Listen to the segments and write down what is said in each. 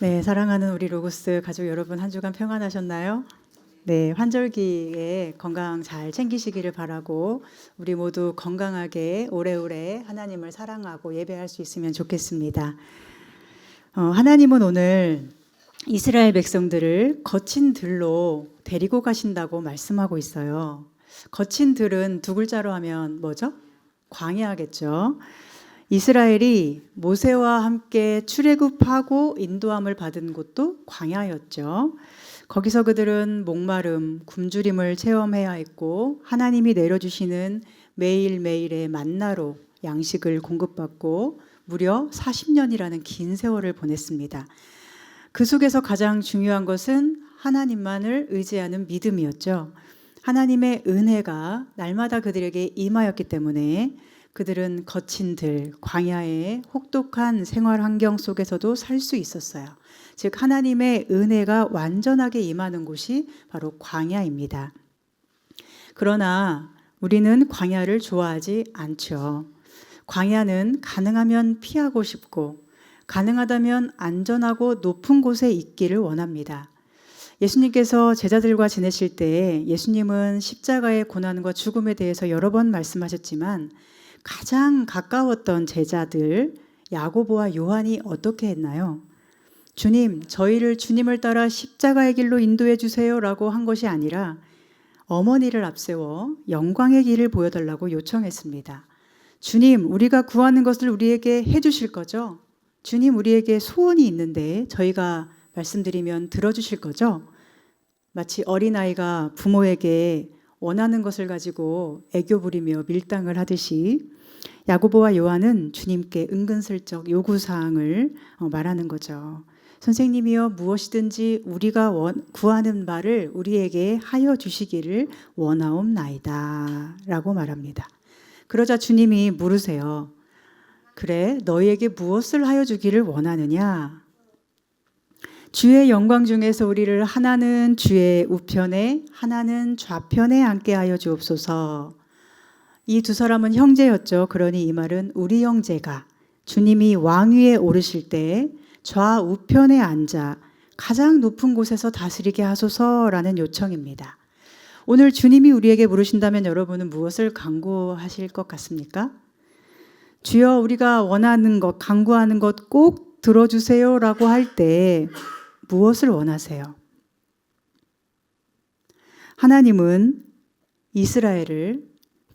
네, 사랑하는 우리 로고스 가족 여러분, 한 주간 평안하셨나요? 네, 환절기에 건강 잘 챙기시기를 바라고 우리 모두 건강하게 오래오래 하나님을 사랑하고 예배할 수 있으면 좋겠습니다. 하나님은 오늘 이스라엘 백성들을 거친 들로 데리고 가신다고 말씀하고 있어요. 거친 들은 두 글자로 하면 뭐죠? 광야겠죠. 이스라엘이 모세와 함께 출애굽하고 인도함을 받은 곳도 광야였죠. 거기서 그들은 목마름, 굶주림을 체험해야 했고 하나님이 내려주시는 매일매일의 만나로 양식을 공급받고 무려 40년이라는 긴 세월을 보냈습니다. 그 속에서 가장 중요한 것은 하나님만을 의지하는 믿음이었죠. 하나님의 은혜가 날마다 그들에게 임하였기 때문에 그들은 거친 들, 광야의 혹독한 생활 환경 속에서도 살 수 있었어요. 즉 하나님의 은혜가 완전하게 임하는 곳이 바로 광야입니다. 그러나 우리는 광야를 좋아하지 않죠. 광야는 가능하면 피하고 싶고 가능하다면 안전하고 높은 곳에 있기를 원합니다. 예수님께서 제자들과 지내실 때 예수님은 십자가의 고난과 죽음에 대해서 여러 번 말씀하셨지만 가장 가까웠던 제자들 야고보와 요한이 어떻게 했나요? 주님, 저희를 주님을 따라 십자가의 길로 인도해 주세요 라고 한 것이 아니라 어머니를 앞세워 영광의 길을 보여달라고 요청했습니다. 주님, 우리가 구하는 것을 우리에게 해주실 거죠? 주님, 우리에게 소원이 있는데 저희가 말씀드리면 들어주실 거죠? 마치 어린아이가 부모에게 원하는 것을 가지고 애교 부리며 밀당을 하듯이 야고보와 요한은 주님께 은근슬쩍 요구사항을 말하는 거죠. 선생님이여 무엇이든지 우리가 구하는 바를 우리에게 하여 주시기를 원하옵나이다 라고 말합니다. 그러자 주님이 물으세요. 그래, 너희에게 무엇을 하여 주기를 원하느냐? 주의 영광 중에서 우리를 하나는 주의 우편에 하나는 좌편에 앉게 하여 주옵소서. 이 두 사람은 형제였죠. 그러니 이 말은 우리 형제가 주님이 왕위에 오르실 때 좌우편에 앉아 가장 높은 곳에서 다스리게 하소서라는 요청입니다. 오늘 주님이 우리에게 물으신다면 여러분은 무엇을 간구하실 것 같습니까? 주여 우리가 원하는 것, 간구하는 것 꼭 들어주세요 라고 할 때 무엇을 원하세요? 하나님은 이스라엘을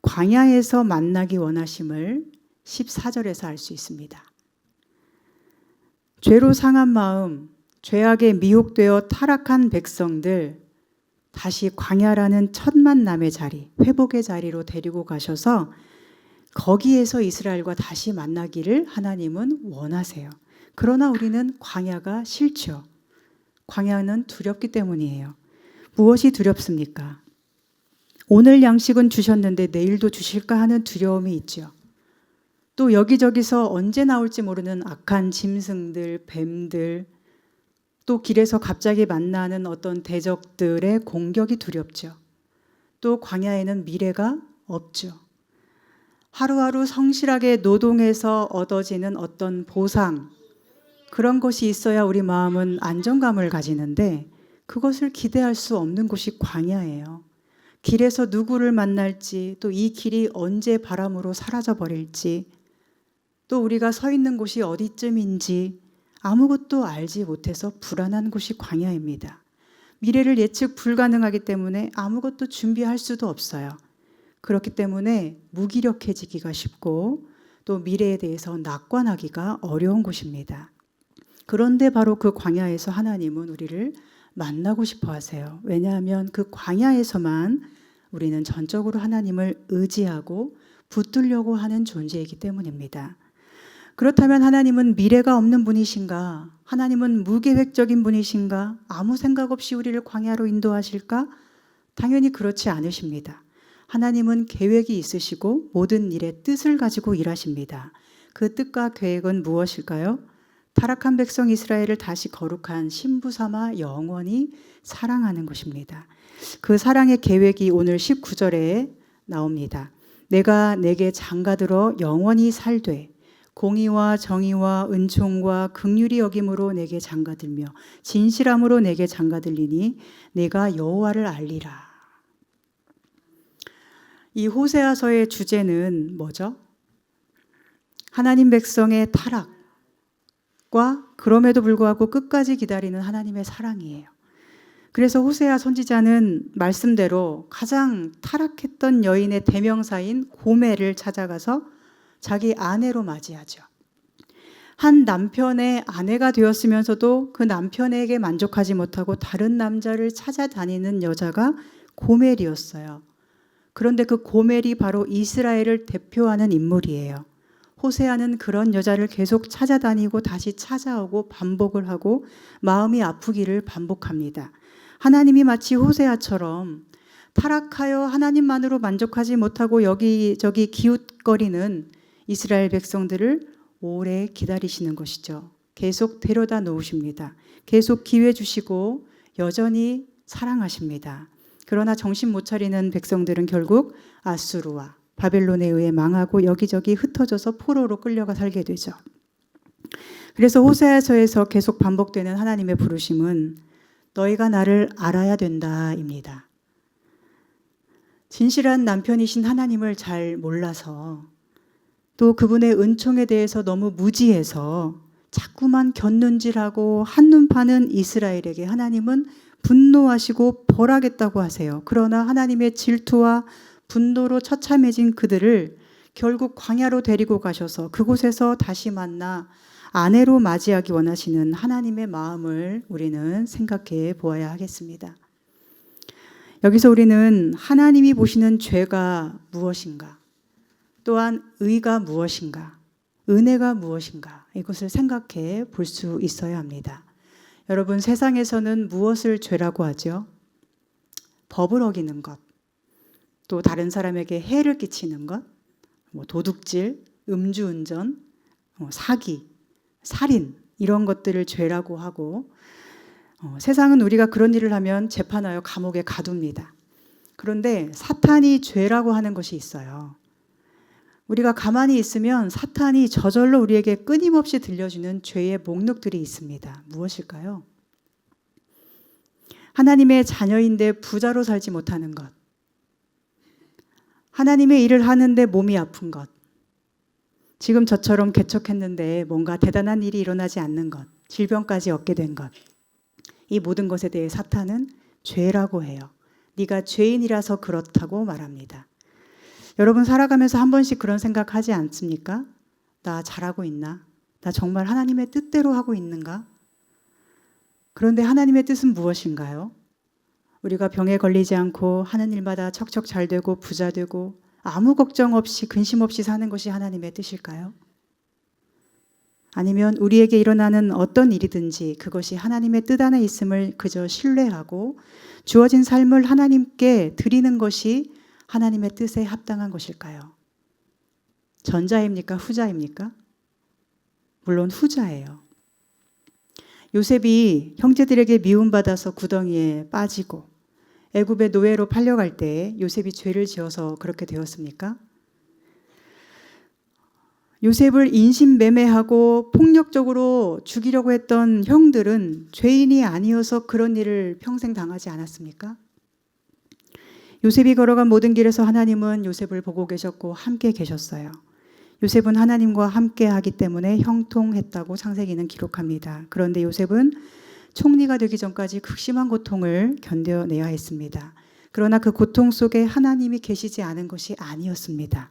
광야에서 만나기 원하심을 14절에서 알 수 있습니다. 죄로 상한 마음, 죄악에 미혹되어 타락한 백성들 다시 광야라는 첫 만남의 자리, 회복의 자리로 데리고 가셔서 거기에서 이스라엘과 다시 만나기를 하나님은 원하세요. 그러나 우리는 광야가 싫죠. 광야는 두렵기 때문이에요. 무엇이 두렵습니까? 오늘 양식은 주셨는데 내일도 주실까 하는 두려움이 있죠. 또 여기저기서 언제 나올지 모르는 악한 짐승들, 뱀들, 또 길에서 갑자기 만나는 어떤 대적들의 공격이 두렵죠. 또 광야에는 미래가 없죠. 하루하루 성실하게 노동해서 얻어지는 어떤 보상, 그런 것이 있어야 우리 마음은 안정감을 가지는데 그것을 기대할 수 없는 곳이 광야예요. 길에서 누구를 만날지, 또 이 길이 언제 바람으로 사라져 버릴지, 또 우리가 서 있는 곳이 어디쯤인지 아무것도 알지 못해서 불안한 곳이 광야입니다. 미래를 예측 불가능하기 때문에 아무것도 준비할 수도 없어요. 그렇기 때문에 무기력해지기가 쉽고 또 미래에 대해서 낙관하기가 어려운 곳입니다. 그런데 바로 그 광야에서 하나님은 우리를 만나고 싶어 하세요. 왜냐하면 그 광야에서만 우리는 전적으로 하나님을 의지하고 붙들려고 하는 존재이기 때문입니다. 그렇다면 하나님은 미래가 없는 분이신가? 하나님은 무계획적인 분이신가? 아무 생각 없이 우리를 광야로 인도하실까? 당연히 그렇지 않으십니다. 하나님은 계획이 있으시고 모든 일에 뜻을 가지고 일하십니다. 그 뜻과 계획은 무엇일까요? 타락한 백성 이스라엘을 다시 거룩한 신부 삼아 영원히 사랑하는 것입니다. 그 사랑의 계획이 오늘 19절에 나옵니다. 내가 내게 장가들어 영원히 살되 공의와 정의와 은총과 긍휼히 여김으로 내게 장가들며 진실함으로 내게 장가들리니 내가 여호와를 알리라. 이 호세아서의 주제는 뭐죠? 하나님 백성의 타락과 그럼에도 불구하고 끝까지 기다리는 하나님의 사랑이에요. 그래서 호세아 선지자는 말씀대로 가장 타락했던 여인의 대명사인 고멜을 찾아가서 자기 아내로 맞이하죠. 한 남편의 아내가 되었으면서도 그 남편에게 만족하지 못하고 다른 남자를 찾아다니는 여자가 고멜이었어요. 그런데 그 고멜이 바로 이스라엘을 대표하는 인물이에요. 호세아는 그런 여자를 계속 찾아다니고 다시 찾아오고 반복을 하고 마음이 아프기를 반복합니다. 하나님이 마치 호세아처럼 타락하여 하나님만으로 만족하지 못하고 여기저기 기웃거리는 이스라엘 백성들을 오래 기다리시는 것이죠. 계속 데려다 놓으십니다. 계속 기회 주시고 여전히 사랑하십니다. 그러나 정신 못 차리는 백성들은 결국 아수르와 바벨론에 의해 망하고 여기저기 흩어져서 포로로 끌려가 살게 되죠. 그래서 호세아서에서 계속 반복되는 하나님의 부르심은 너희가 나를 알아야 된다입니다. 진실한 남편이신 하나님을 잘 몰라서 또 그분의 은총에 대해서 너무 무지해서 자꾸만 곁눈질하고 한눈 파는 이스라엘에게 하나님은 분노하시고 벌하겠다고 하세요. 그러나 하나님의 질투와 분노로 처참해진 그들을 결국 광야로 데리고 가셔서 그곳에서 다시 만나 아내로 맞이하기 원하시는 하나님의 마음을 우리는 생각해 보아야 하겠습니다. 여기서 우리는 하나님이 보시는 죄가 무엇인가, 또한 의가 무엇인가, 은혜가 무엇인가, 이것을 생각해 볼 수 있어야 합니다. 여러분, 세상에서는 무엇을 죄라고 하죠? 법을 어기는 것, 또 다른 사람에게 해를 끼치는 것, 도둑질, 음주운전, 사기, 살인, 이런 것들을 죄라고 하고, 세상은 우리가 그런 일을 하면 재판하여 감옥에 가둡니다. 그런데 사탄이 죄라고 하는 것이 있어요. 우리가 가만히 있으면 사탄이 저절로 우리에게 끊임없이 들려주는 죄의 목록들이 있습니다. 무엇일까요? 하나님의 자녀인데 부자로 살지 못하는 것, 하나님의 일을 하는데 몸이 아픈 것, 지금 저처럼 개척했는데 뭔가 대단한 일이 일어나지 않는 것, 질병까지 얻게 된 것, 이 모든 것에 대해 사탄은 죄라고 해요. 네가 죄인이라서 그렇다고 말합니다. 여러분, 살아가면서 한 번씩 그런 생각하지 않습니까? 나 잘하고 있나? 나 정말 하나님의 뜻대로 하고 있는가? 그런데 하나님의 뜻은 무엇인가요? 우리가 병에 걸리지 않고 하는 일마다 척척 잘 되고 부자 되고 아무 걱정 없이 근심 없이 사는 것이 하나님의 뜻일까요? 아니면 우리에게 일어나는 어떤 일이든지 그것이 하나님의 뜻 안에 있음을 그저 신뢰하고 주어진 삶을 하나님께 드리는 것이 하나님의 뜻에 합당한 것일까요? 전자입니까? 후자입니까? 물론 후자예요. 요셉이 형제들에게 미움받아서 구덩이에 빠지고 애굽의 노예로 팔려갈 때 요셉이 죄를 지어서 그렇게 되었습니까? 요셉을 인신매매하고 폭력적으로 죽이려고 했던 형들은 죄인이 아니어서 그런 일을 평생 당하지 않았습니까? 요셉이 걸어간 모든 길에서 하나님은 요셉을 보고 계셨고 함께 계셨어요. 요셉은 하나님과 함께 하기 때문에 형통했다고 창세기는 기록합니다. 그런데 요셉은 총리가 되기 전까지 극심한 고통을 견뎌내야 했습니다. 그러나 그 고통 속에 하나님이 계시지 않은 것이 아니었습니다.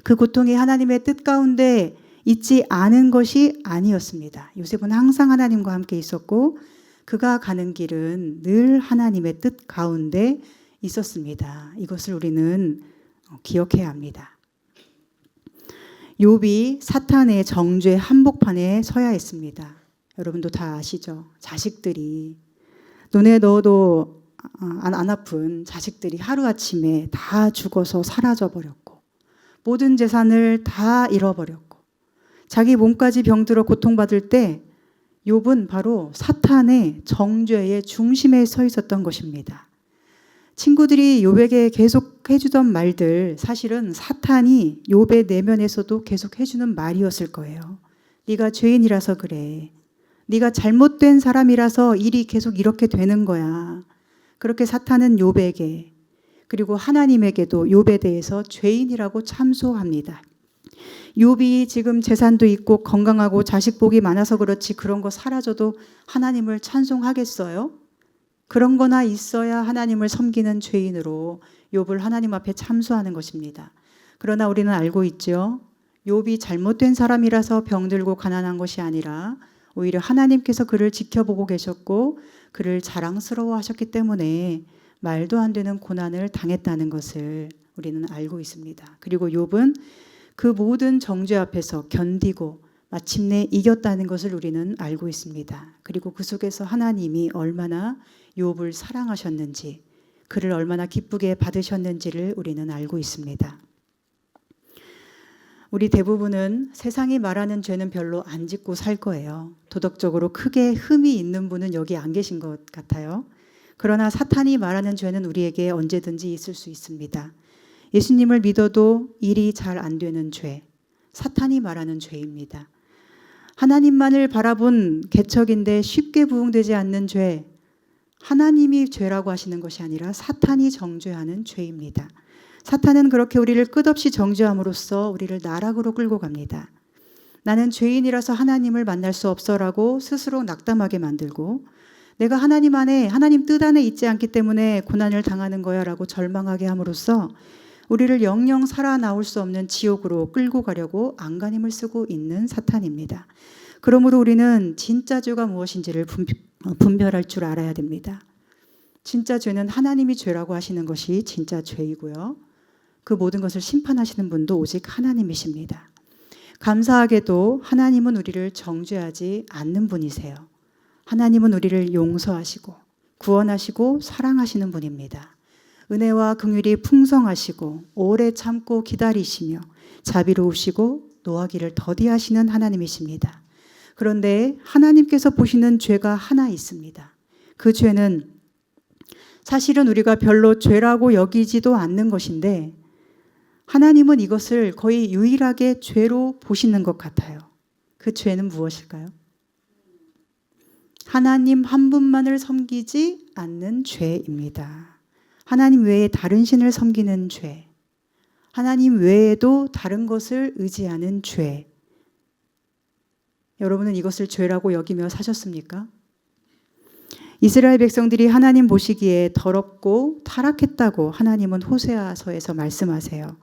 그 고통이 하나님의 뜻 가운데 있지 않은 것이 아니었습니다. 요셉은 항상 하나님과 함께 있었고 그가 가는 길은 늘 하나님의 뜻 가운데 있었습니다. 이것을 우리는 기억해야 합니다. 욥이 사탄의 정죄 한복판에 서야 했습니다. 여러분도 다 아시죠? 자식들이 눈에 넣어도 안 아픈 자식들이 하루아침에 다 죽어서 사라져버렸고 모든 재산을 다 잃어버렸고 자기 몸까지 병들어 고통받을 때 욥은 바로 사탄의 정죄의 중심에 서 있었던 것입니다. 친구들이 욥에게 계속 해주던 말들, 사실은 사탄이 욥의 내면에서도 계속 해주는 말이었을 거예요. 네가 죄인이라서 그래. 네가 잘못된 사람이라서 일이 계속 이렇게 되는 거야. 그렇게 사탄은 욥에게, 그리고 하나님에게도 욥에 대해서 죄인이라고 참소합니다. 욥이 지금 재산도 있고 건강하고 자식 복이 많아서 그렇지 그런 거 사라져도 하나님을 찬송하겠어요? 그런 거나 있어야 하나님을 섬기는 죄인으로 욥을 하나님 앞에 참소하는 것입니다. 그러나 우리는 알고 있죠. 욥이 잘못된 사람이라서 병들고 가난한 것이 아니라 오히려 하나님께서 그를 지켜보고 계셨고 그를 자랑스러워 하셨기 때문에 말도 안 되는 고난을 당했다는 것을 우리는 알고 있습니다. 그리고 욥은 그 모든 정죄 앞에서 견디고 마침내 이겼다는 것을 우리는 알고 있습니다. 그리고 그 속에서 하나님이 얼마나 욥을 사랑하셨는지, 그를 얼마나 기쁘게 받으셨는지를 우리는 알고 있습니다. 우리 대부분은 세상이 말하는 죄는 별로 안 짓고 살 거예요. 도덕적으로 크게 흠이 있는 분은 여기 안 계신 것 같아요. 그러나 사탄이 말하는 죄는 우리에게 언제든지 있을 수 있습니다. 예수님을 믿어도 일이 잘 안 되는 죄, 사탄이 말하는 죄입니다. 하나님만을 바라본 개척인데 쉽게 부응되지 않는 죄, 하나님이 죄라고 하시는 것이 아니라 사탄이 정죄하는 죄입니다. 사탄은 그렇게 우리를 끝없이 정죄함으로써 우리를 나락으로 끌고 갑니다. 나는 죄인이라서 하나님을 만날 수 없어라고 스스로 낙담하게 만들고, 내가 하나님 안에, 하나님 뜻 안에 있지 않기 때문에 고난을 당하는 거야 라고 절망하게 함으로써 우리를 영영 살아나올 수 없는 지옥으로 끌고 가려고 안간힘을 쓰고 있는 사탄입니다. 그러므로 우리는 진짜 죄가 무엇인지를 분별할 줄 알아야 됩니다. 진짜 죄는 하나님이 죄라고 하시는 것이 진짜 죄이고요. 그 모든 것을 심판하시는 분도 오직 하나님이십니다. 감사하게도 하나님은 우리를 정죄하지 않는 분이세요. 하나님은 우리를 용서하시고 구원하시고 사랑하시는 분입니다. 은혜와 긍휼이 풍성하시고 오래 참고 기다리시며 자비로우시고 노하기를 더디하시는 하나님이십니다. 그런데 하나님께서 보시는 죄가 하나 있습니다. 그 죄는 사실은 우리가 별로 죄라고 여기지도 않는 것인데 하나님은 이것을 거의 유일하게 죄로 보시는 것 같아요. 그 죄는 무엇일까요? 하나님 한 분만을 섬기지 않는 죄입니다. 하나님 외에 다른 신을 섬기는 죄, 하나님 외에도 다른 것을 의지하는 죄. 여러분은 이것을 죄라고 여기며 사셨습니까? 이스라엘 백성들이 하나님 보시기에 더럽고 타락했다고 하나님은 호세아서에서 말씀하세요.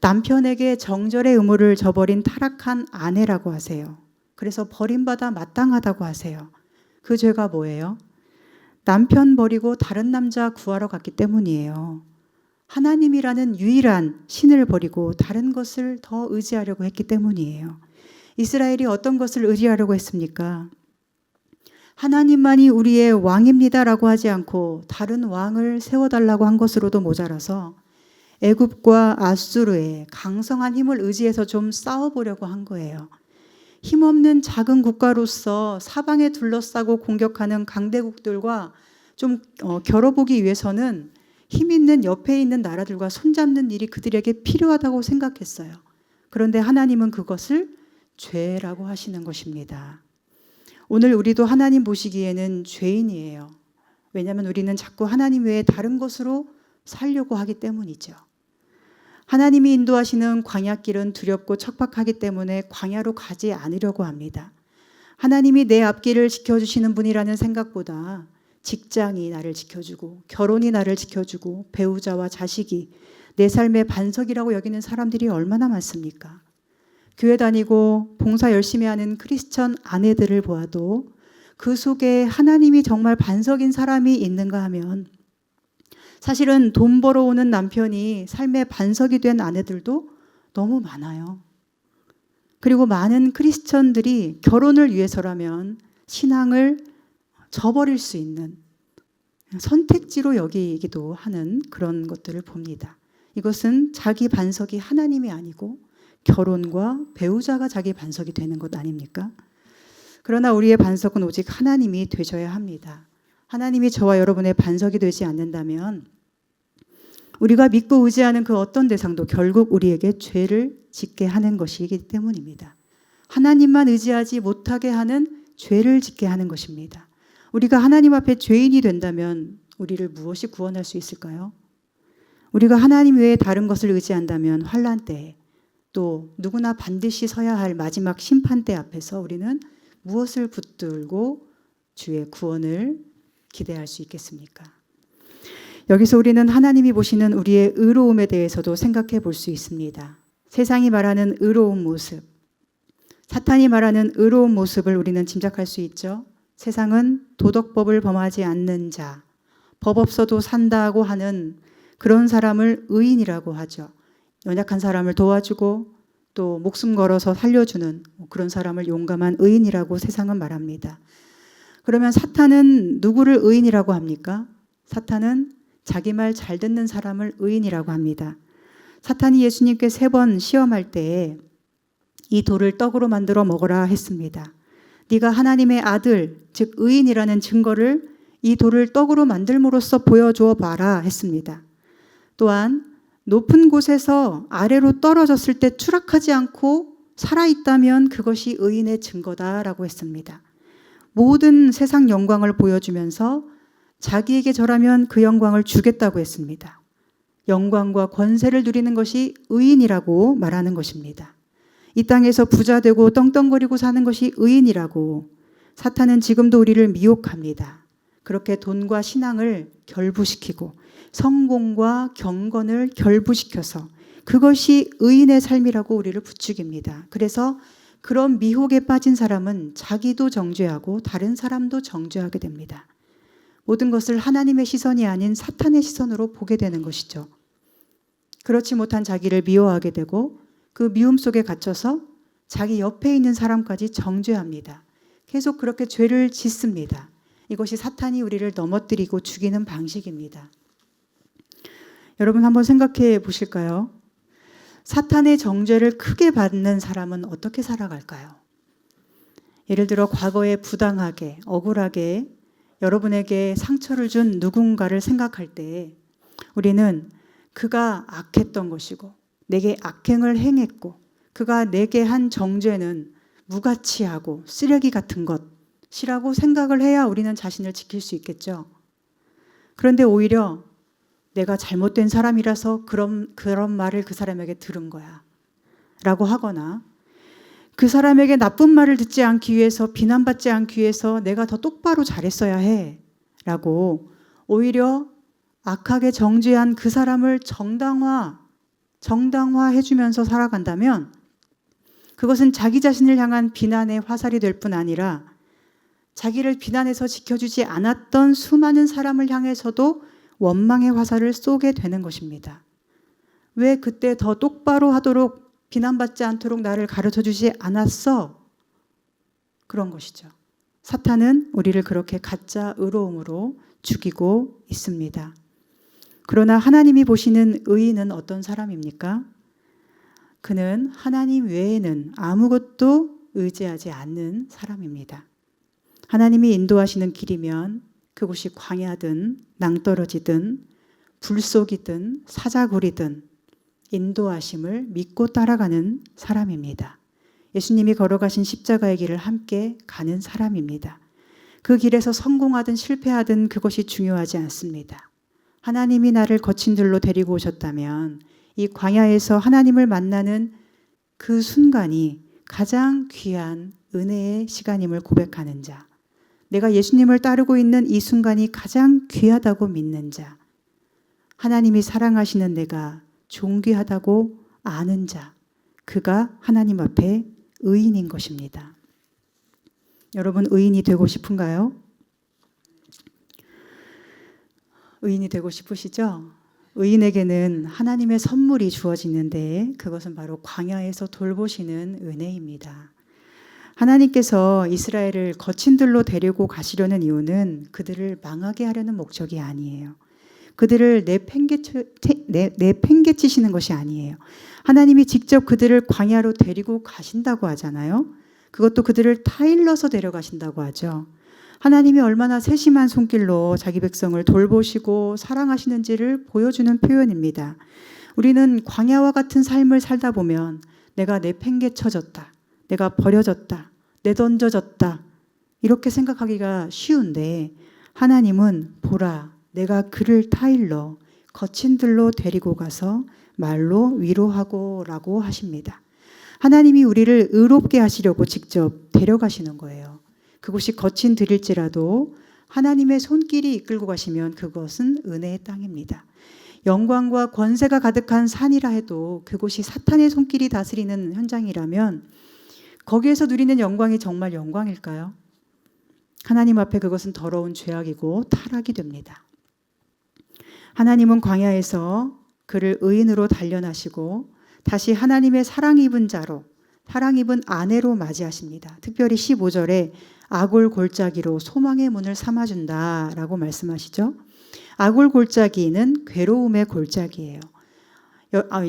남편에게 정절의 의무를 저버린 타락한 아내라고 하세요. 그래서 버림받아 마땅하다고 하세요. 그 죄가 뭐예요? 남편 버리고 다른 남자 구하러 갔기 때문이에요. 하나님이라는 유일한 신을 버리고 다른 것을 더 의지하려고 했기 때문이에요. 이스라엘이 어떤 것을 의지하려고 했습니까? 하나님만이 우리의 왕입니다라고 하지 않고 다른 왕을 세워달라고 한 것으로도 모자라서 애굽과 아수르의 강성한 힘을 의지해서 좀 싸워보려고 한 거예요. 힘없는 작은 국가로서 사방에 둘러싸고 공격하는 강대국들과 좀 겨뤄보기 위해서는 힘 있는 옆에 있는 나라들과 손잡는 일이 그들에게 필요하다고 생각했어요. 그런데 하나님은 그것을 죄라고 하시는 것입니다. 오늘 우리도 하나님 보시기에는 죄인이에요. 왜냐하면 우리는 자꾸 하나님 외에 다른 것으로 살려고 하기 때문이죠. 하나님이 인도하시는 광야길은 두렵고 척박하기 때문에 광야로 가지 않으려고 합니다. 하나님이 내 앞길을 지켜주시는 분이라는 생각보다 직장이 나를 지켜주고 결혼이 나를 지켜주고 배우자와 자식이 내 삶의 반석이라고 여기는 사람들이 얼마나 많습니까? 교회 다니고 봉사 열심히 하는 크리스천 아내들을 보아도 그 속에 하나님이 정말 반석인 사람이 있는가 하면 사실은 돈 벌어오는 남편이 삶의 반석이 된 아내들도 너무 많아요. 그리고 많은 크리스천들이 결혼을 위해서라면 신앙을 저버릴 수 있는 선택지로 여기기도 하는 그런 것들을 봅니다. 이것은 자기 반석이 하나님이 아니고 결혼과 배우자가 자기 반석이 되는 것 아닙니까? 그러나 우리의 반석은 오직 하나님이 되셔야 합니다. 하나님이 저와 여러분의 반석이 되지 않는다면 우리가 믿고 의지하는 그 어떤 대상도 결국 우리에게 죄를 짓게 하는 것이기 때문입니다. 하나님만 의지하지 못하게 하는 죄를 짓게 하는 것입니다. 우리가 하나님 앞에 죄인이 된다면 우리를 무엇이 구원할 수 있을까요? 우리가 하나님 외에 다른 것을 의지한다면 환난 때에 또 누구나 반드시 서야 할 마지막 심판대 앞에서 우리는 무엇을 붙들고 주의 구원을 기대할 수 있겠습니까? 여기서 우리는 하나님이 보시는 우리의 의로움에 대해서도 생각해 볼 수 있습니다. 세상이 말하는 의로운 모습, 사탄이 말하는 의로운 모습을 우리는 짐작할 수 있죠. 세상은 도덕법을 범하지 않는 자, 법 없어도 산다고 하는 그런 사람을 의인이라고 하죠. 연약한 사람을 도와주고 또 목숨 걸어서 살려주는 그런 사람을 용감한 의인이라고 세상은 말합니다. 그러면 사탄은 누구를 의인이라고 합니까? 사탄은 자기 말 잘 듣는 사람을 의인이라고 합니다. 사탄이 예수님께 3번 시험할 때에 이 돌을 떡으로 만들어 먹으라 했습니다. 네가 하나님의 아들, 즉 의인이라는 증거를 이 돌을 떡으로 만들므로써 보여주어 봐라 했습니다. 또한 높은 곳에서 아래로 떨어졌을 때 추락하지 않고 살아있다면 그것이 의인의 증거다라고 했습니다. 모든 세상 영광을 보여주면서 자기에게 절하면 그 영광을 주겠다고 했습니다. 영광과 권세를 누리는 것이 의인이라고 말하는 것입니다. 이 땅에서 부자 되고 떵떵거리고 사는 것이 의인이라고 사탄은 지금도 우리를 미혹합니다. 그렇게 돈과 신앙을 결부시키고 성공과 경건을 결부시켜서 그것이 의인의 삶이라고 우리를 부추깁니다. 그래서 그런 미혹에 빠진 사람은 자기도 정죄하고 다른 사람도 정죄하게 됩니다. 모든 것을 하나님의 시선이 아닌 사탄의 시선으로 보게 되는 것이죠. 그렇지 못한 자기를 미워하게 되고 그 미움 속에 갇혀서 자기 옆에 있는 사람까지 정죄합니다. 계속 그렇게 죄를 짓습니다. 이것이 사탄이 우리를 넘어뜨리고 죽이는 방식입니다. 여러분 한번 생각해 보실까요? 사탄의 정죄를 크게 받는 사람은 어떻게 살아갈까요? 예를 들어 과거에 부당하게, 억울하게 여러분에게 상처를 준 누군가를 생각할 때 우리는 그가 악했던 것이고 내게 악행을 행했고 그가 내게 한 정죄는 무가치하고 쓰레기 같은 것이라고 생각을 해야 우리는 자신을 지킬 수 있겠죠. 그런데 오히려 내가 잘못된 사람이라서 그런 말을 그 사람에게 들은 거야 라고 하거나 그 사람에게 나쁜 말을 듣지 않기 위해서 비난받지 않기 위해서 내가 더 똑바로 잘했어야 해 라고 오히려 악하게 정죄한 그 사람을 정당화해주면서 살아간다면 그것은 자기 자신을 향한 비난의 화살이 될 뿐 아니라 자기를 비난해서 지켜주지 않았던 수많은 사람을 향해서도 원망의 화살을 쏘게 되는 것입니다. 왜 그때 더 똑바로 하도록 비난받지 않도록 나를 가르쳐주지 않았어? 그런 것이죠. 사탄은 우리를 그렇게 가짜 의로움으로 죽이고 있습니다. 그러나 하나님이 보시는 의인은 어떤 사람입니까? 그는 하나님 외에는 아무것도 의지하지 않는 사람입니다. 하나님이 인도하시는 길이면 그곳이 광야든 낭떠러지든 불속이든 사자굴이든 인도하심을 믿고 따라가는 사람입니다. 예수님이 걸어가신 십자가의 길을 함께 가는 사람입니다. 그 길에서 성공하든 실패하든 그것이 중요하지 않습니다. 하나님이 나를 거친 들로 데리고 오셨다면 이 광야에서 하나님을 만나는 그 순간이 가장 귀한 은혜의 시간임을 고백하는 자, 내가 예수님을 따르고 있는 이 순간이 가장 귀하다고 믿는 자, 하나님이 사랑하시는 내가 존귀하다고 아는 자, 그가 하나님 앞에 의인인 것입니다. 여러분 의인이 되고 싶은가요? 의인이 되고 싶으시죠? 의인에게는 하나님의 선물이 주어지는데 그것은 바로 광야에서 돌보시는 은혜입니다. 하나님께서 이스라엘을 거친 들로 데리고 가시려는 이유는 그들을 망하게 하려는 목적이 아니에요. 그들을 내팽개치시는 것이 아니에요. 하나님이 직접 그들을 광야로 데리고 가신다고 하잖아요. 그것도 그들을 타일러서 데려가신다고 하죠. 하나님이 얼마나 세심한 손길로 자기 백성을 돌보시고 사랑하시는지를 보여주는 표현입니다. 우리는 광야와 같은 삶을 살다 보면 내가 내팽개쳐졌다, 내가 버려졌다, 내던져졌다 이렇게 생각하기가 쉬운데, 하나님은 보라, 내가 그를 타일러 거친 들로 데리고 가서 말로 위로하고 라고 하십니다. 하나님이 우리를 의롭게 하시려고 직접 데려가시는 거예요. 그곳이 거친 들일지라도 하나님의 손길이 이끌고 가시면 그것은 은혜의 땅입니다. 영광과 권세가 가득한 산이라 해도 그곳이 사탄의 손길이 다스리는 현장이라면 거기에서 누리는 영광이 정말 영광일까요? 하나님 앞에 그것은 더러운 죄악이고 타락이 됩니다. 하나님은 광야에서 그를 의인으로 단련하시고 다시 하나님의 사랑 입은 자로, 사랑 입은 아내로 맞이하십니다. 특별히 15절에 아골 골짜기로 소망의 문을 삼아준다라고 말씀하시죠. 아골 골짜기는 괴로움의 골짜기예요.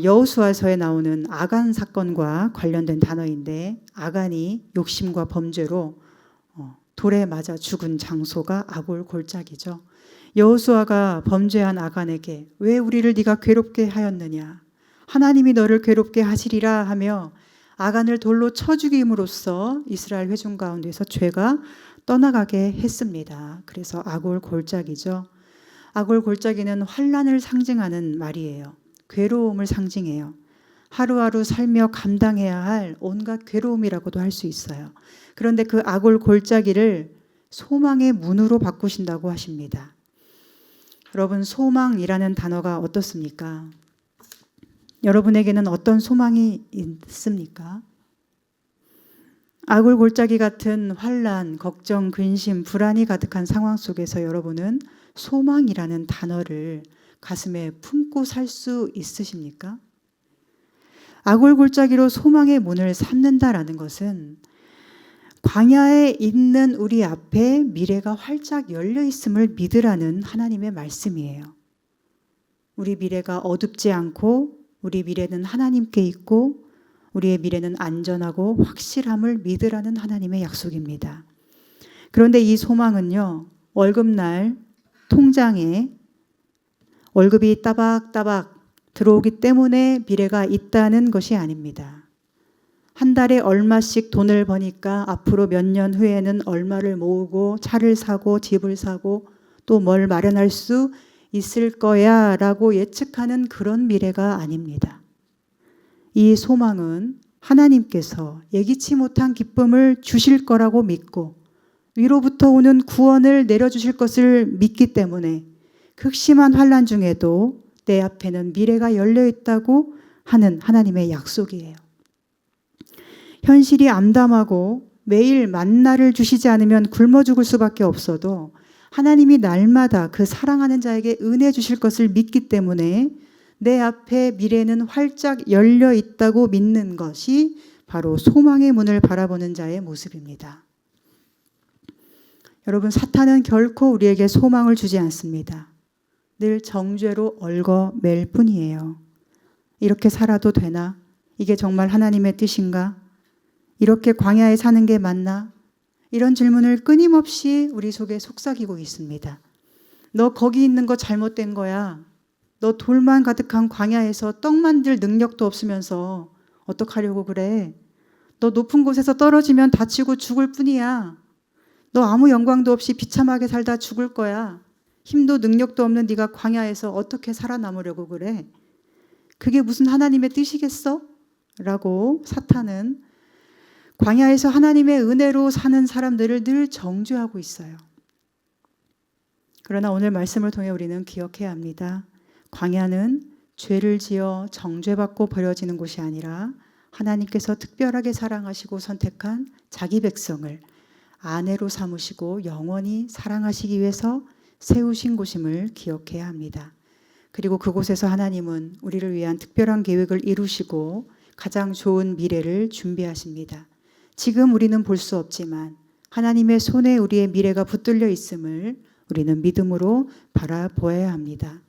여호수아서에 나오는 아간 사건과 관련된 단어인데, 아간이 욕심과 범죄로 돌에 맞아 죽은 장소가 아골 골짜기죠. 여호수아가 범죄한 아간에게 왜 우리를 네가 괴롭게 하였느냐, 하나님이 너를 괴롭게 하시리라 하며 아간을 돌로 쳐 죽임으로써 이스라엘 회중 가운데서 죄가 떠나가게 했습니다. 그래서 아골 골짜기죠. 아골 골짜기는 환난을 상징하는 말이에요. 괴로움을 상징해요. 하루하루 살며 감당해야 할 온갖 괴로움이라고도 할 수 있어요. 그런데 그 아골 골짜기를 소망의 문으로 바꾸신다고 하십니다. 여러분, 소망이라는 단어가 어떻습니까? 여러분에게는 어떤 소망이 있습니까? 아골 골짜기 같은 환난, 걱정, 근심, 불안이 가득한 상황 속에서 여러분은 소망이라는 단어를 가슴에 품고 살 수 있으십니까? 아골 골짜기로 소망의 문을 삼는다라는 것은 광야에 있는 우리 앞에 미래가 활짝 열려 있음을 믿으라는 하나님의 말씀이에요. 우리 미래가 어둡지 않고 우리 미래는 하나님께 있고 우리의 미래는 안전하고 확실함을 믿으라는 하나님의 약속입니다. 그런데 이 소망은요, 월급날 통장에 월급이 따박따박 들어오기 때문에 미래가 있다는 것이 아닙니다. 한 달에 얼마씩 돈을 버니까 앞으로 몇 년 후에는 얼마를 모으고 차를 사고 집을 사고 또 뭘 마련할 수 있을 거야 라고 예측하는 그런 미래가 아닙니다. 이 소망은 하나님께서 예기치 못한 기쁨을 주실 거라고 믿고 위로부터 오는 구원을 내려주실 것을 믿기 때문에 극심한 환난 중에도 내 앞에는 미래가 열려 있다고 하는 하나님의 약속이에요. 현실이 암담하고 매일 만나를 주시지 않으면 굶어 죽을 수밖에 없어도 하나님이 날마다 그 사랑하는 자에게 은혜 주실 것을 믿기 때문에 내 앞에 미래는 활짝 열려 있다고 믿는 것이 바로 소망의 문을 바라보는 자의 모습입니다. 여러분, 사탄은 결코 우리에게 소망을 주지 않습니다. 늘 정죄로 얽어맬 뿐이에요. 이렇게 살아도 되나? 이게 정말 하나님의 뜻인가? 이렇게 광야에 사는 게 맞나? 이런 질문을 끊임없이 우리 속에 속삭이고 있습니다. 너 거기 있는 거 잘못된 거야. 너 돌만 가득한 광야에서 떡 만들 능력도 없으면서 어떡하려고 그래? 너 높은 곳에서 떨어지면 다치고 죽을 뿐이야. 너 아무 영광도 없이 비참하게 살다 죽을 거야. 힘도 능력도 없는 네가 광야에서 어떻게 살아남으려고 그래? 그게 무슨 하나님의 뜻이겠어? 라고 사탄은 광야에서 하나님의 은혜로 사는 사람들을 늘 정죄하고 있어요. 그러나 오늘 말씀을 통해 우리는 기억해야 합니다. 광야는 죄를 지어 정죄받고 버려지는 곳이 아니라 하나님께서 특별하게 사랑하시고 선택한 자기 백성을 아내로 삼으시고 영원히 사랑하시기 위해서 세우신 곳임을 기억해야 합니다. 그리고 그곳에서 하나님은 우리를 위한 특별한 계획을 이루시고 가장 좋은 미래를 준비하십니다. 지금 우리는 볼 수 없지만 하나님의 손에 우리의 미래가 붙들려 있음을 우리는 믿음으로 바라보아야 합니다.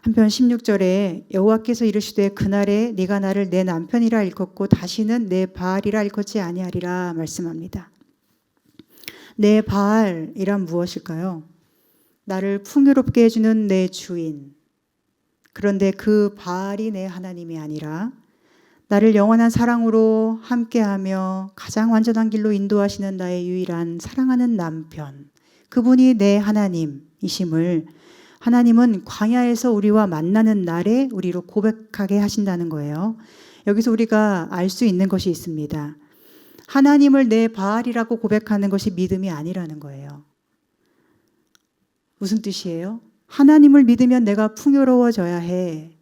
한편 16절에 여호와께서 이르시되 그날에 네가 나를 내 남편이라 일컫고 다시는 내 바알이라 일컫지 아니하리라 말씀합니다. 내 바알이란 무엇일까요? 나를 풍요롭게 해주는 내 주인. 그런데 그 바알이 내 하나님이 아니라 나를 영원한 사랑으로 함께하며 가장 완전한 길로 인도하시는 나의 유일한 사랑하는 남편. 그분이 내 하나님이심을 하나님은 광야에서 우리와 만나는 날에 우리로 고백하게 하신다는 거예요. 여기서 우리가 알 수 있는 것이 있습니다. 하나님을 내 바알이라고 고백하는 것이 믿음이 아니라는 거예요. 무슨 뜻이에요? 하나님을 믿으면 내가 풍요로워져야 해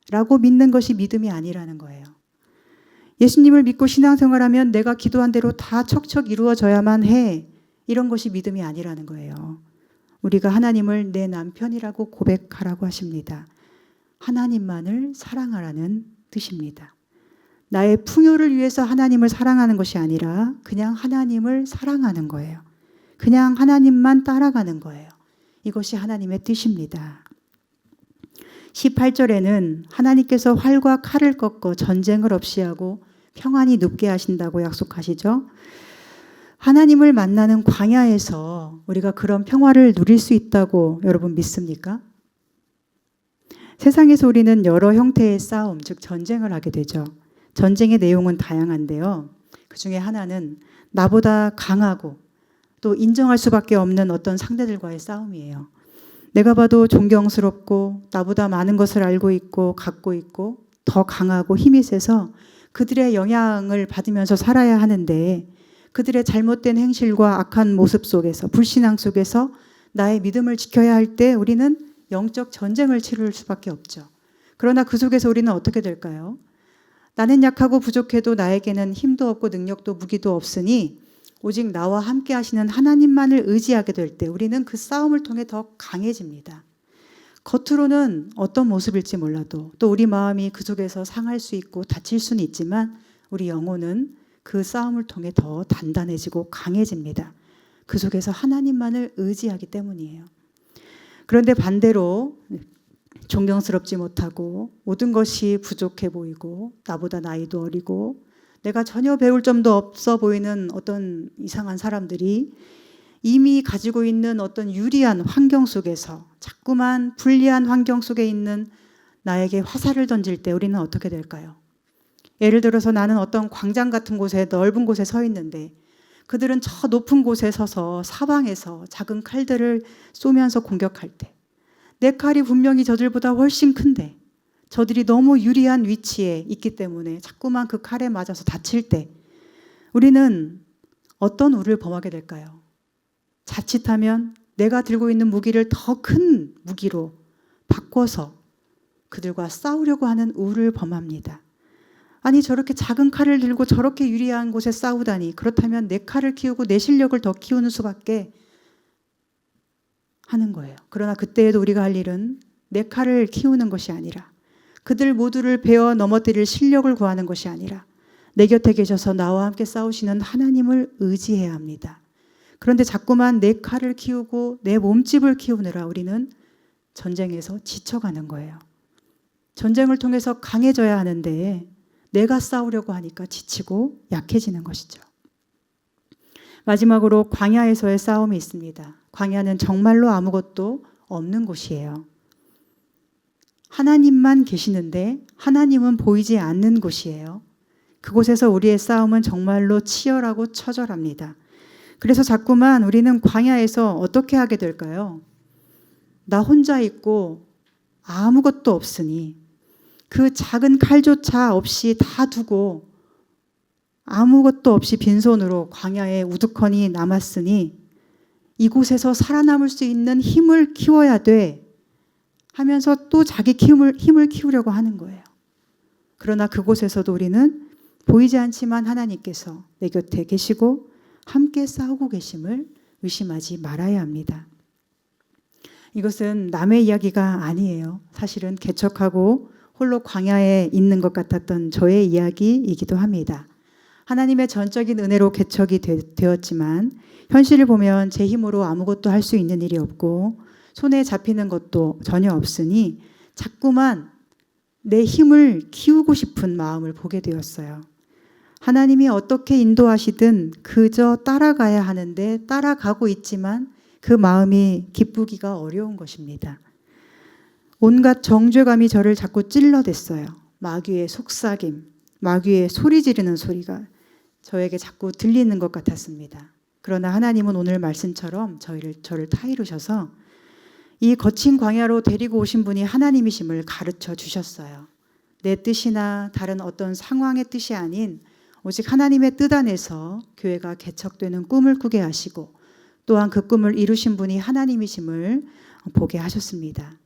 라고 믿는 것이 믿음이 아니라는 거예요. 예수님을 믿고 신앙생활하면 내가 기도한 대로 다 척척 이루어져야만 해, 이런 것이 믿음이 아니라는 거예요. 우리가 하나님을 내 남편이라고 고백하라고 하십니다. 하나님만을 사랑하라는 뜻입니다. 나의 풍요를 위해서 하나님을 사랑하는 것이 아니라 그냥 하나님을 사랑하는 거예요. 그냥 하나님만 따라가는 거예요. 이것이 하나님의 뜻입니다. 18절에는 하나님께서 활과 칼을 꺾어 전쟁을 없이 하고 평안히 눕게 하신다고 약속하시죠. 하나님을 만나는 광야에서 우리가 그런 평화를 누릴 수 있다고 여러분 믿습니까? 세상에서 우리는 여러 형태의 싸움, 즉 전쟁을 하게 되죠. 전쟁의 내용은 다양한데요. 그 중에 하나는 나보다 강하고 또 인정할 수밖에 없는 어떤 상대들과의 싸움이에요. 내가 봐도 존경스럽고 나보다 많은 것을 알고 있고 갖고 있고 더 강하고 힘이 세서 그들의 영향을 받으면서 살아야 하는데 그들의 잘못된 행실과 악한 모습 속에서, 불신앙 속에서 나의 믿음을 지켜야 할 때 우리는 영적 전쟁을 치를 수밖에 없죠. 그러나 그 속에서 우리는 어떻게 될까요? 나는 약하고 부족해도 나에게는 힘도 없고 능력도 무기도 없으니 오직 나와 함께 하시는 하나님만을 의지하게 될 때 우리는 그 싸움을 통해 더 강해집니다. 겉으로는 어떤 모습일지 몰라도 또 우리 마음이 그 속에서 상할 수 있고 다칠 수는 있지만 우리 영혼은 그 싸움을 통해 더 단단해지고 강해집니다. 그 속에서 하나님만을 의지하기 때문이에요. 그런데 반대로 존경스럽지 못하고 모든 것이 부족해 보이고 나보다 나이도 어리고 내가 전혀 배울 점도 없어 보이는 어떤 이상한 사람들이 이미 가지고 있는 어떤 유리한 환경 속에서 자꾸만 불리한 환경 속에 있는 나에게 화살을 던질 때 우리는 어떻게 될까요? 예를 들어서 나는 어떤 광장 같은 곳에 넓은 곳에 서 있는데 그들은 저 높은 곳에 서서 사방에서 작은 칼들을 쏘면서 공격할 때 내 칼이 분명히 저들보다 훨씬 큰데 저들이 너무 유리한 위치에 있기 때문에 자꾸만 그 칼에 맞아서 다칠 때 우리는 어떤 우를 범하게 될까요? 자칫하면 내가 들고 있는 무기를 더 큰 무기로 바꿔서 그들과 싸우려고 하는 우를 범합니다. 아니 저렇게 작은 칼을 들고 저렇게 유리한 곳에 싸우다니, 그렇다면 내 칼을 키우고 내 실력을 더 키우는 수밖에 하는 거예요. 그러나 그때에도 우리가 할 일은 내 칼을 키우는 것이 아니라 그들 모두를 베어 넘어뜨릴 실력을 구하는 것이 아니라 내 곁에 계셔서 나와 함께 싸우시는 하나님을 의지해야 합니다. 그런데 자꾸만 내 칼을 키우고 내 몸집을 키우느라 우리는 전쟁에서 지쳐가는 거예요. 전쟁을 통해서 강해져야 하는데 내가 싸우려고 하니까 지치고 약해지는 것이죠. 마지막으로 광야에서의 싸움이 있습니다. 광야는 정말로 아무것도 없는 곳이에요. 하나님만 계시는데 하나님은 보이지 않는 곳이에요. 그곳에서 우리의 싸움은 정말로 치열하고 처절합니다. 그래서 자꾸만 우리는 광야에서 어떻게 하게 될까요? 나 혼자 있고 아무것도 없으니 그 작은 칼조차 없이 다 두고 아무것도 없이 빈손으로 광야에 우두커니 남았으니 이곳에서 살아남을 수 있는 힘을 키워야 돼 하면서 또 자기 힘을 키우려고 하는 거예요. 그러나 그곳에서도 우리는 보이지 않지만 하나님께서 내 곁에 계시고 함께 싸우고 계심을 의심하지 말아야 합니다. 이것은 남의 이야기가 아니에요. 사실은 개척하고 홀로 광야에 있는 것 같았던 저의 이야기이기도 합니다. 하나님의 전적인 은혜로 개척이 되었지만 현실을 보면 제 힘으로 아무것도 할 수 있는 일이 없고 손에 잡히는 것도 전혀 없으니 자꾸만 내 힘을 키우고 싶은 마음을 보게 되었어요. 하나님이 어떻게 인도하시든 그저 따라가야 하는데 따라가고 있지만 그 마음이 기쁘기가 어려운 것입니다. 온갖 정죄감이 저를 자꾸 찔러댔어요. 마귀의 속삭임, 마귀의 소리 지르는 소리가 저에게 자꾸 들리는 것 같았습니다. 그러나 하나님은 오늘 말씀처럼 저를 타이르셔서 이 거친 광야로 데리고 오신 분이 하나님이심을 가르쳐 주셨어요. 내 뜻이나 다른 어떤 상황의 뜻이 아닌 오직 하나님의 뜻 안에서 교회가 개척되는 꿈을 꾸게 하시고 또한 그 꿈을 이루신 분이 하나님이심을 보게 하셨습니다.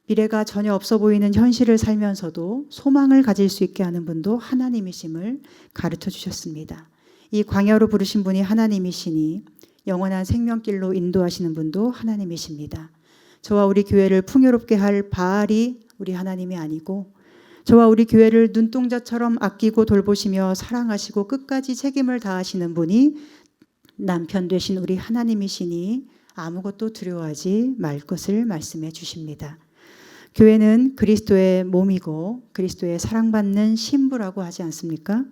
미래가 전혀 없어 보이는 현실을 살면서도 소망을 가질 수 있게 하는 분도 하나님이심을 가르쳐 주셨습니다. 이 광야로 부르신 분이 하나님이시니 영원한 생명길로 인도하시는 분도 하나님이십니다. 저와 우리 교회를 풍요롭게 할 바알이 우리 하나님이 아니고 저와 우리 교회를 눈동자처럼 아끼고 돌보시며 사랑하시고 끝까지 책임을 다하시는 분이 남편 되신 우리 하나님이시니 아무것도 두려워하지 말 것을 말씀해 주십니다. 교회는 그리스도의 몸이고 그리스도의 사랑받는 신부라고 하지 않습니까?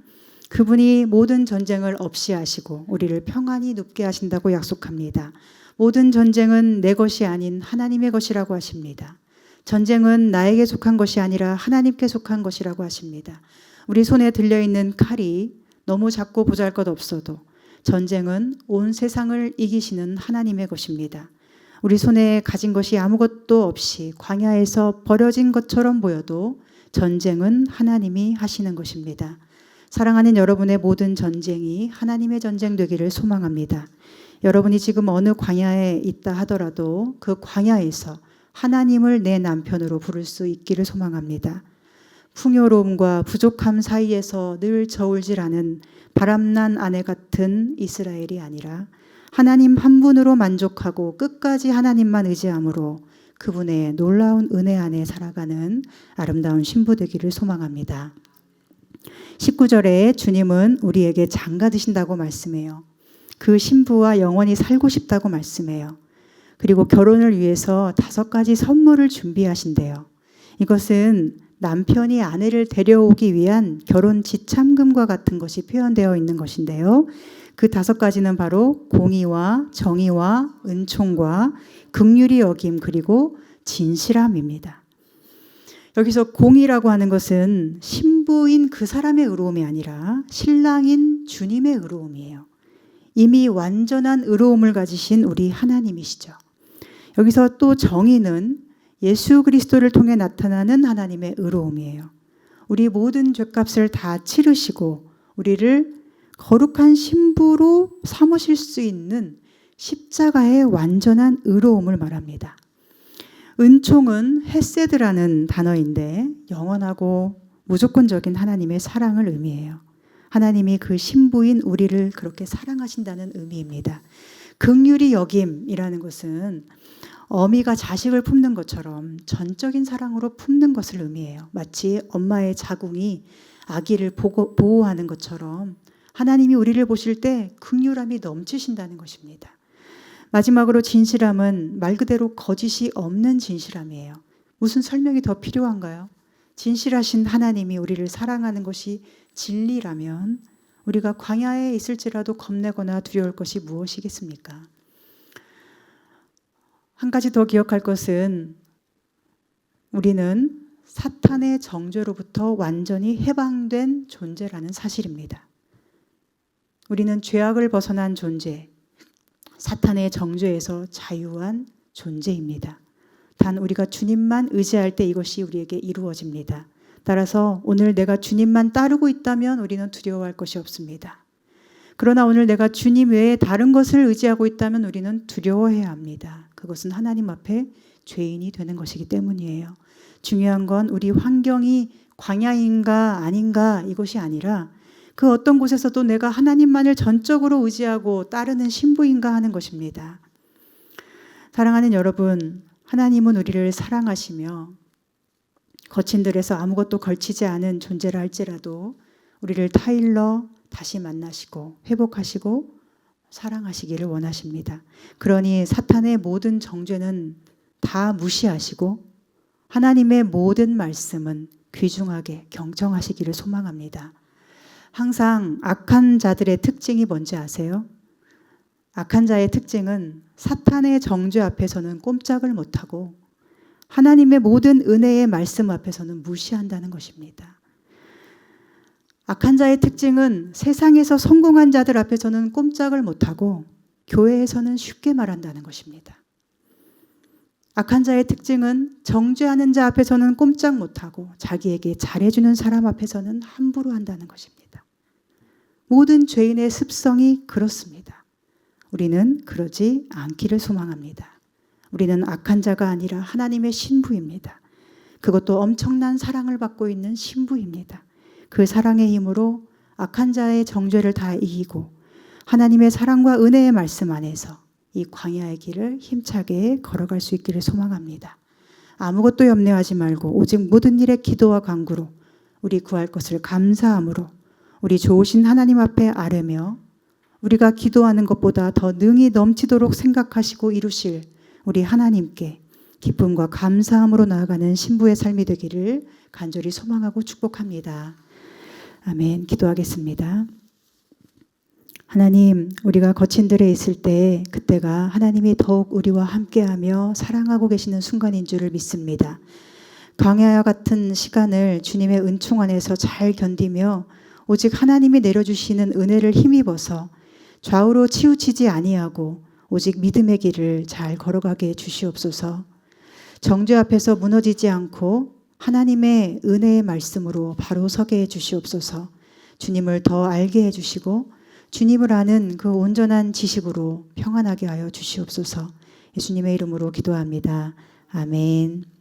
그분이 모든 전쟁을 없이 하시고 우리를 평안히 눕게 하신다고 약속합니다. 모든 전쟁은 내 것이 아닌 하나님의 것이라고 하십니다. 전쟁은 나에게 속한 것이 아니라 하나님께 속한 것이라고 하십니다. 우리 손에 들려있는 칼이 너무 작고 보잘것없어도 전쟁은 온 세상을 이기시는 하나님의 것입니다. 우리 손에 가진 것이 아무것도 없이 광야에서 버려진 것처럼 보여도 전쟁은 하나님이 하시는 것입니다. 사랑하는 여러분의 모든 전쟁이 하나님의 전쟁 되기를 소망합니다. 여러분이 지금 어느 광야에 있다 하더라도 그 광야에서 하나님을 내 남편으로 부를 수 있기를 소망합니다. 풍요로움과 부족함 사이에서 늘 저울질하는 바람난 아내 같은 이스라엘이 아니라 하나님 한 분으로 만족하고 끝까지 하나님만 의지함으로 그분의 놀라운 은혜 안에 살아가는 아름다운 신부 되기를 소망합니다. 19절에 주님은 우리에게 장가 드신다고 말씀해요. 그 신부와 영원히 살고 싶다고 말씀해요. 그리고 결혼을 위해서 5가지 선물을 준비하신대요. 이것은 남편이 아내를 데려오기 위한 결혼 지참금과 같은 것이 표현되어 있는 것인데요. 그 5가지는 바로 공의와 정의와 은총과 긍휼히 여김 그리고 진실함입니다. 여기서 공의라고 하는 것은 신부인 그 사람의 의로움이 아니라 신랑인 주님의 의로움이에요. 이미 완전한 의로움을 가지신 우리 하나님이시죠. 여기서 또 정의는 예수 그리스도를 통해 나타나는 하나님의 의로움이에요. 우리 모든 죄값을 다 치르시고 우리를 거룩한 신부로 삼으실 수 있는 십자가의 완전한 의로움을 말합니다. 은총은 헤세드라는 단어인데 영원하고 무조건적인 하나님의 사랑을 의미해요. 하나님이 그 신부인 우리를 그렇게 사랑하신다는 의미입니다. 긍휼히 여김이라는 것은 어미가 자식을 품는 것처럼 전적인 사랑으로 품는 것을 의미해요. 마치 엄마의 자궁이 아기를 보호하는 것처럼 하나님이 우리를 보실 때 긍휼함이 넘치신다는 것입니다. 마지막으로 진실함은 말 그대로 거짓이 없는 진실함이에요. 무슨 설명이 더 필요한가요? 진실하신 하나님이 우리를 사랑하는 것이 진리라면 우리가 광야에 있을지라도 겁내거나 두려울 것이 무엇이겠습니까? 한 가지 더 기억할 것은 우리는 사탄의 정죄로부터 완전히 해방된 존재라는 사실입니다. 우리는 죄악을 벗어난 존재, 사탄의 정죄에서 자유한 존재입니다. 단 우리가 주님만 의지할 때 이것이 우리에게 이루어집니다. 따라서 오늘 내가 주님만 따르고 있다면 우리는 두려워할 것이 없습니다. 그러나 오늘 내가 주님 외에 다른 것을 의지하고 있다면 우리는 두려워해야 합니다. 그것은 하나님 앞에 죄인이 되는 것이기 때문이에요. 중요한 건 우리 환경이 광야인가 아닌가 이것이 아니라 그 어떤 곳에서도 내가 하나님만을 전적으로 의지하고 따르는 신부인가 하는 것입니다. 사랑하는 여러분, 하나님은 우리를 사랑하시며 거친 들에서 아무것도 걸치지 않은 존재라 할지라도 우리를 타일러 다시 만나시고 회복하시고 사랑하시기를 원하십니다. 그러니 사탄의 모든 정죄는 다 무시하시고 하나님의 모든 말씀은 귀중하게 경청하시기를 소망합니다. 항상 악한 자들의 특징이 뭔지 아세요? 악한 자의 특징은 사탄의 정죄 앞에서는 꼼짝을 못하고 하나님의 모든 은혜의 말씀 앞에서는 무시한다는 것입니다. 악한 자의 특징은 세상에서 성공한 자들 앞에서는 꼼짝을 못하고 교회에서는 쉽게 말한다는 것입니다. 악한 자의 특징은 정죄하는 자 앞에서는 꼼짝 못하고 자기에게 잘해주는 사람 앞에서는 함부로 한다는 것입니다. 모든 죄인의 습성이 그렇습니다. 우리는 그러지 않기를 소망합니다. 우리는 악한 자가 아니라 하나님의 신부입니다. 그것도 엄청난 사랑을 받고 있는 신부입니다. 그 사랑의 힘으로 악한 자의 정죄를 다 이기고 하나님의 사랑과 은혜의 말씀 안에서 이 광야의 길을 힘차게 걸어갈 수 있기를 소망합니다. 아무것도 염려하지 말고 오직 모든 일에 기도와 간구로 우리 구할 것을 감사함으로 우리 좋으신 하나님 앞에 아뢰며 우리가 기도하는 것보다 더 능히 넘치도록 생각하시고 이루실 우리 하나님께 기쁨과 감사함으로 나아가는 신부의 삶이 되기를 간절히 소망하고 축복합니다. 아멘. 기도하겠습니다. 하나님, 우리가 거친 들에 있을 때 그때가 하나님이 더욱 우리와 함께하며 사랑하고 계시는 순간인 줄을 믿습니다. 광야와 같은 시간을 주님의 은총 안에서 잘 견디며 오직 하나님이 내려주시는 은혜를 힘입어서 좌우로 치우치지 아니하고 오직 믿음의 길을 잘 걸어가게 해 주시옵소서. 정죄 앞에서 무너지지 않고 하나님의 은혜의 말씀으로 바로 서게 해 주시옵소서. 주님을 더 알게 해 주시고 주님을 아는 그 온전한 지식으로 평안하게 하여 주시옵소서. 예수님의 이름으로 기도합니다. 아멘.